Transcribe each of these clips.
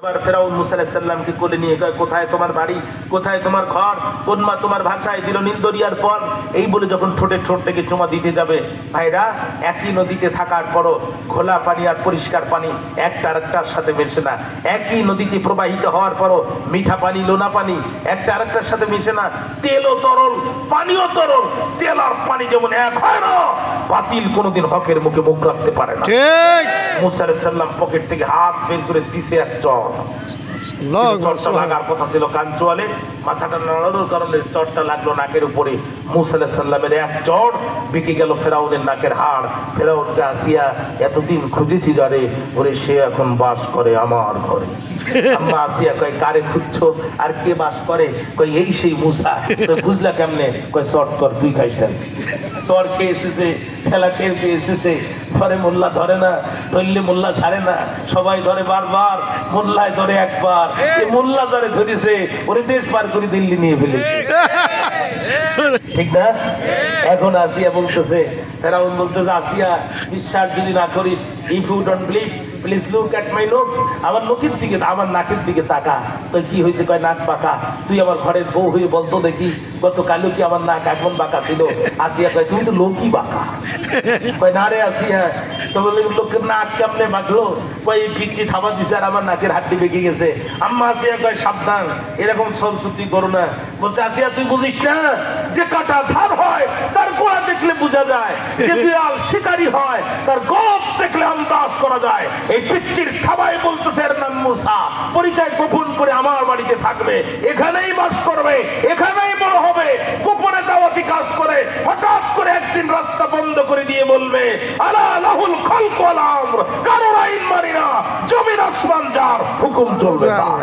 এবার ফেরাউন মুসা আলাইহিস সালামকে কোলে নিয়ে কয়, কোথায় তোমার বাড়ি, কোথায় তোমার ঘর, কোন মা তোমার ভাষায় দিল নিন্দরিয়ার ফল। এই বলে যখন ঠোঁটে ঠোঁট থেকে চুমা দিতে যাবে, ভাইরা একই নদীতে থাকার পরও ঘোলা পানি আর পরিষ্কার পানি একটা আরেকটার সাথে মেশে না। একই নদীতে প্রবাহিত হওয়ার পরও মিঠা পানি লোনা পানি একটা আরেকটার সাথে মিশে না। তেলও তরল পানিও তরল, তেল আর পানি যেমন এক হয় না, বাতিল কোনোদিন হকের মুখে মুখ রাখতে পারে না। ঠিক। মুসা আলাইহিস সালাম পকেট থেকে হাত বের করে দিছে এক চড়। চটটা লাগার কথা ছিল কাঞ্চুয়ালে, মাথাটা নাড়ানোর কারণে চটটা লাগলো নাকের উপরে। মুসা আলাইহিস সালামের এক চড় বিকে গেল ফেরাউনের নাকের হাড়। ফেরাউনকে আসিয়া এতদিন খুঁজেছি যারে, ওরে সে এখন বাস করে আমার ঘরে। আম্মা আসিয়া কয়, কারে খুঁজছো আর কে বাস করে? কয়, এই সেই মুসা। বুঝলা কেমনে? কয়, চট কর, তুই খাইস না। চর খেয়ে এসেছে, ঠেলা খেয়ে এসেছে, ধরে মোল্লা ধরে না, ধরলে মোল্লা ছাড়ে না, সবাই ধরে বারবার, মোল্লায় ধরে একবার। মোল্লা ধরে ধরেছে, ওরে দেশ পার করে দিল্লি নিয়ে ফেলেছে, ঠিক না? এখন আসিয়া বলতেছে, ফেরাউন বলতেছে, আসিয়া বিশ্বাস যদি না করিস, if you don't believe please look at my nose, আমার নখের দিকে, আমার নাকের দিকে তাকা। তো কি হয়েছে? কয়, নাক বাঁকা। তুই আমার ঘরের বউ হয়ে বলতো দেখি, গতকালও কি আমার নাক এখন বাঁকা ছিল? আসিয়া কয়, তুমি তো লোকই বাঁকা। কয়, না রে আসিয়া, তো বলে লোকের নাক কেমনে বাঁকলো? কয়, এই পিচ্ছি থাবা দিছে আর আমার নাকের হাড্ডি বেঁকে গেছে। আম্মা আসিয়া কয়, সাবধান, এরকম সরস্বতী করো না। বলছে, আসিয়া তুই বুঝিস না, যে কাটা ধার হয় তার গোড়া দেখলে বোঝা যায়, যে বিড়াল শিকারী হয় তার গোপ দেখলে আন্দাজ করা যায়। এই পিচ্চির থাবায় বলতেছে এর নাম মুসা, পরিচয় গোপন করে আমার বাড়িতে থাকবে, এখানেই বাস করবে, এখানেই বড় হবে, গোপনে দাওয়াতি কাজ করে। হঠাৎ করে একদিন রাস্তা বন্ধ করে দিয়ে বলবে, আলা লাহুল খালকু ওয়াল আমর, কারোর আইন মানি না, জমিন আসমান যার, হুকুম চলবে তার।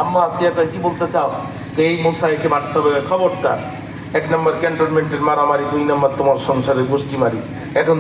আম্মা আসিয়া কি বলতে চাও? এই মুসাইকে মারতে হবে, খবরদার। 1 নম্বর ক্যান্টনমেন্টের মারামারি, 2 নম্বর তোমার সংসারের গোষ্ঠী মারি। এখন